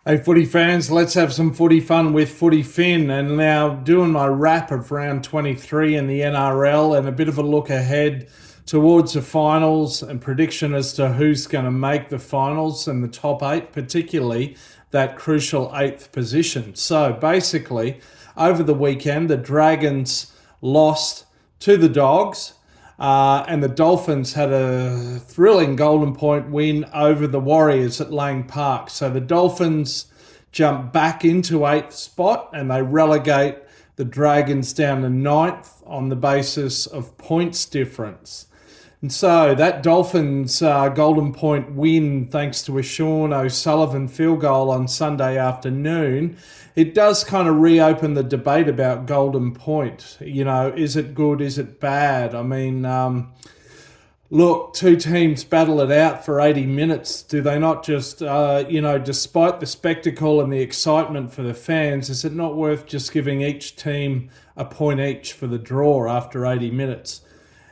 Hey, footy fans, let's have some footy fun with Footy Fin. And now doing my wrap of round 23 in the NRL and a bit of a look ahead towards the finals and prediction as to who's going to make the finals and the top eight, particularly that crucial eighth position. So basically, over the weekend, the Dragons lost to the Dogs. And the Dolphins had a thrilling Golden Point win over the Warriors at Lang Park. So the Dolphins jump back into eighth spot and they relegate the Dragons down to ninth on the basis of points difference. And so that Dolphins Golden Point win, thanks to a Sean O'Sullivan field goal on Sunday afternoon, it does kind of reopen the debate about Golden Point. You know, is it good? Is it bad? I mean, look, two teams battle it out for 80 minutes. Do they not just, despite the spectacle and the excitement for the fans, is it not worth just giving each team a point each for the draw after 80 minutes?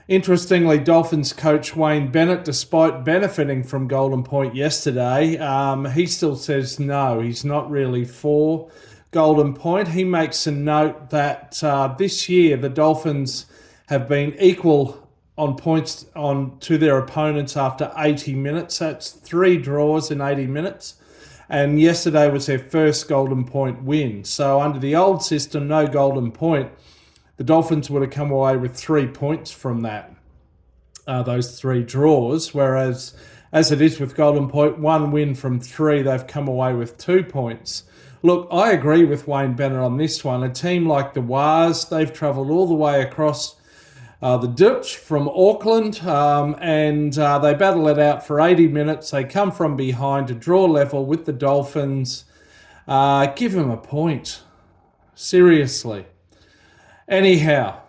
Interestingly, Dolphins coach Wayne Bennett, despite benefiting from Golden Point yesterday, he still says no, he's not really for Golden Point. He makes a note that this year the Dolphins have been equal on points to their opponents after 80 minutes. That's 3 draws in 80 minutes. And yesterday was their first Golden Point win. So under the old system, no Golden Point, the Dolphins would have come away with 3 points from that, those 3 draws, whereas as it is with Golden Point, 1 win from 3, they've come away with 2 points. Look, I agree with Wayne Bennett on this one. A team like the Wars, they've travelled all the way across the ditch from Auckland, and they battle it out for 80 minutes. They come from behind to draw level with the Dolphins. Give them a point. Seriously. Anyhow,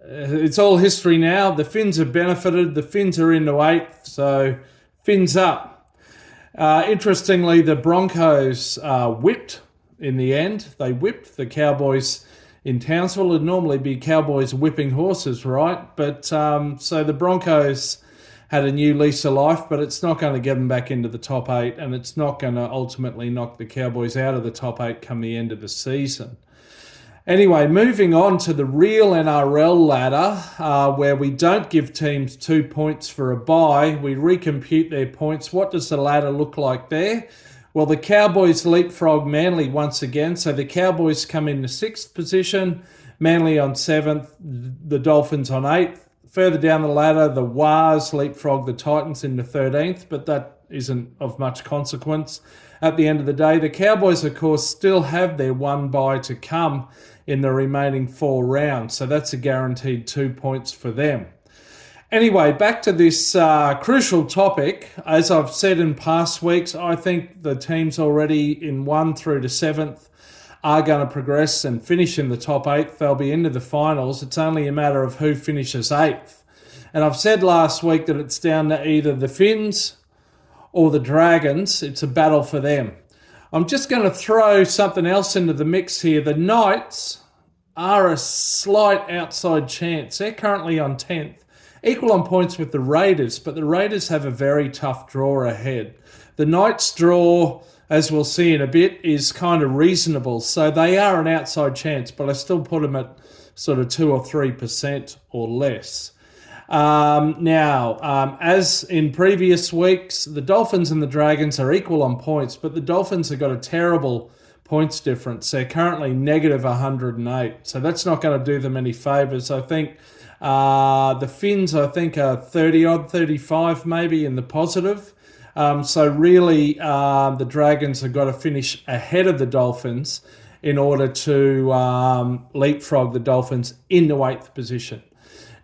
it's all history now. The Finns have benefited. The Finns are into 8th, so Finns up. Interestingly, the Broncos whipped in the end. They whipped the Cowboys in Townsville. It'd normally be Cowboys whipping horses, right? But so the Broncos had a new lease of life, but it's not going to get them back into the top 8, and it's not going to ultimately knock the Cowboys out of the top 8 come the end of the season. Anyway, moving on to the real NRL ladder, where we don't give teams 2 points for a bye. We recompute their points. What does the ladder look like there? Well, the Cowboys leapfrog Manly once again. So the Cowboys come in the 6th position, Manly on 7th, the Dolphins on 8th. Further down the ladder, the Wars leapfrog the Titans into 13th, but that isn't of much consequence. At the end of the day, the Cowboys, of course, still have their 1 bye to come in the remaining 4 rounds. So that's a guaranteed 2 points for them. Anyway, back to this crucial topic. As I've said in past weeks, I think the teams already in 1 through to 7th are going to progress and finish in the top 8. They'll be into the finals. It's only a matter of who finishes 8th. And I've said last week that it's down to either the Finns or the Dragons. It's a battle for them. I'm just going to throw something else into the mix here. The Knights are a slight outside chance. They're currently on 10th, equal on points with the Raiders, but the Raiders have a very tough draw ahead. The Knights' draw, as we'll see in a bit, is kind of reasonable. So they are an outside chance, but I still put them at sort of 2 or 3% or less. As in previous weeks, the Dolphins and the Dragons are equal on points, but the Dolphins have got a terrible points difference. They're currently negative 108, so that's not going to do them any favours. I think the Finns, are 30-odd, 35 maybe in the positive. So really, the Dragons have got to finish ahead of the Dolphins in order to leapfrog the Dolphins into 8th position.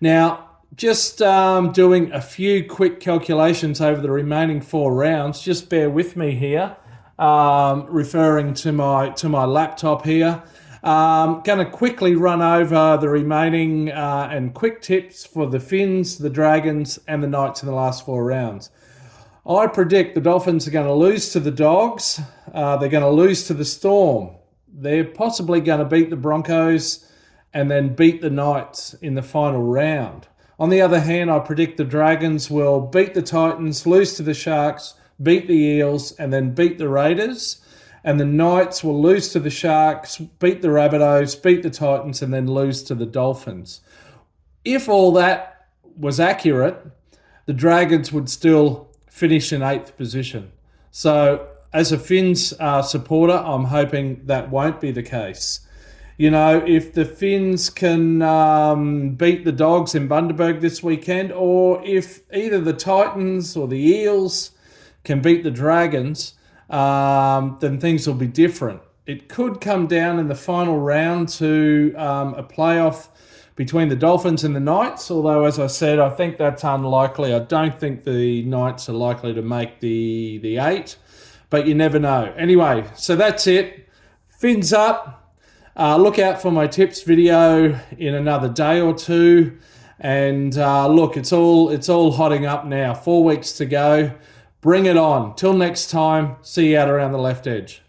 Now, just doing a few quick calculations over the remaining 4 rounds. Just bear with me here, referring to my laptop here. Going to quickly run over the remaining and quick tips for the Finns, the Dragons, and the Knights in the last 4 rounds. I predict the Dolphins are going to lose to the Dogs. They're going to lose to the Storm. They're possibly going to beat the Broncos and then beat the Knights in the final round. On the other hand, I predict the Dragons will beat the Titans, lose to the Sharks, beat the Eels, and then beat the Raiders. and the Knights will lose to the Sharks, beat the Rabbitohs, beat the Titans, and then lose to the Dolphins. If all that was accurate, the Dragons would still finish in 8th position. So as a Finns supporter, I'm hoping that won't be the case. You know, if the Finns can beat the Dogs in Bundaberg this weekend, or if either the Titans or the Eels can beat the Dragons, then things will be different. It could come down in the final round to a playoff between the Dolphins and the Knights, although, as I said, I think that's unlikely. I don't think the Knights are likely to make the 8, but you never know. Anyway, so that's it. Fins up. Look out for my tips video in another day or two. And look, it's all hotting up now. 4 weeks to go. Bring it on. Till next time, see you out around the left edge.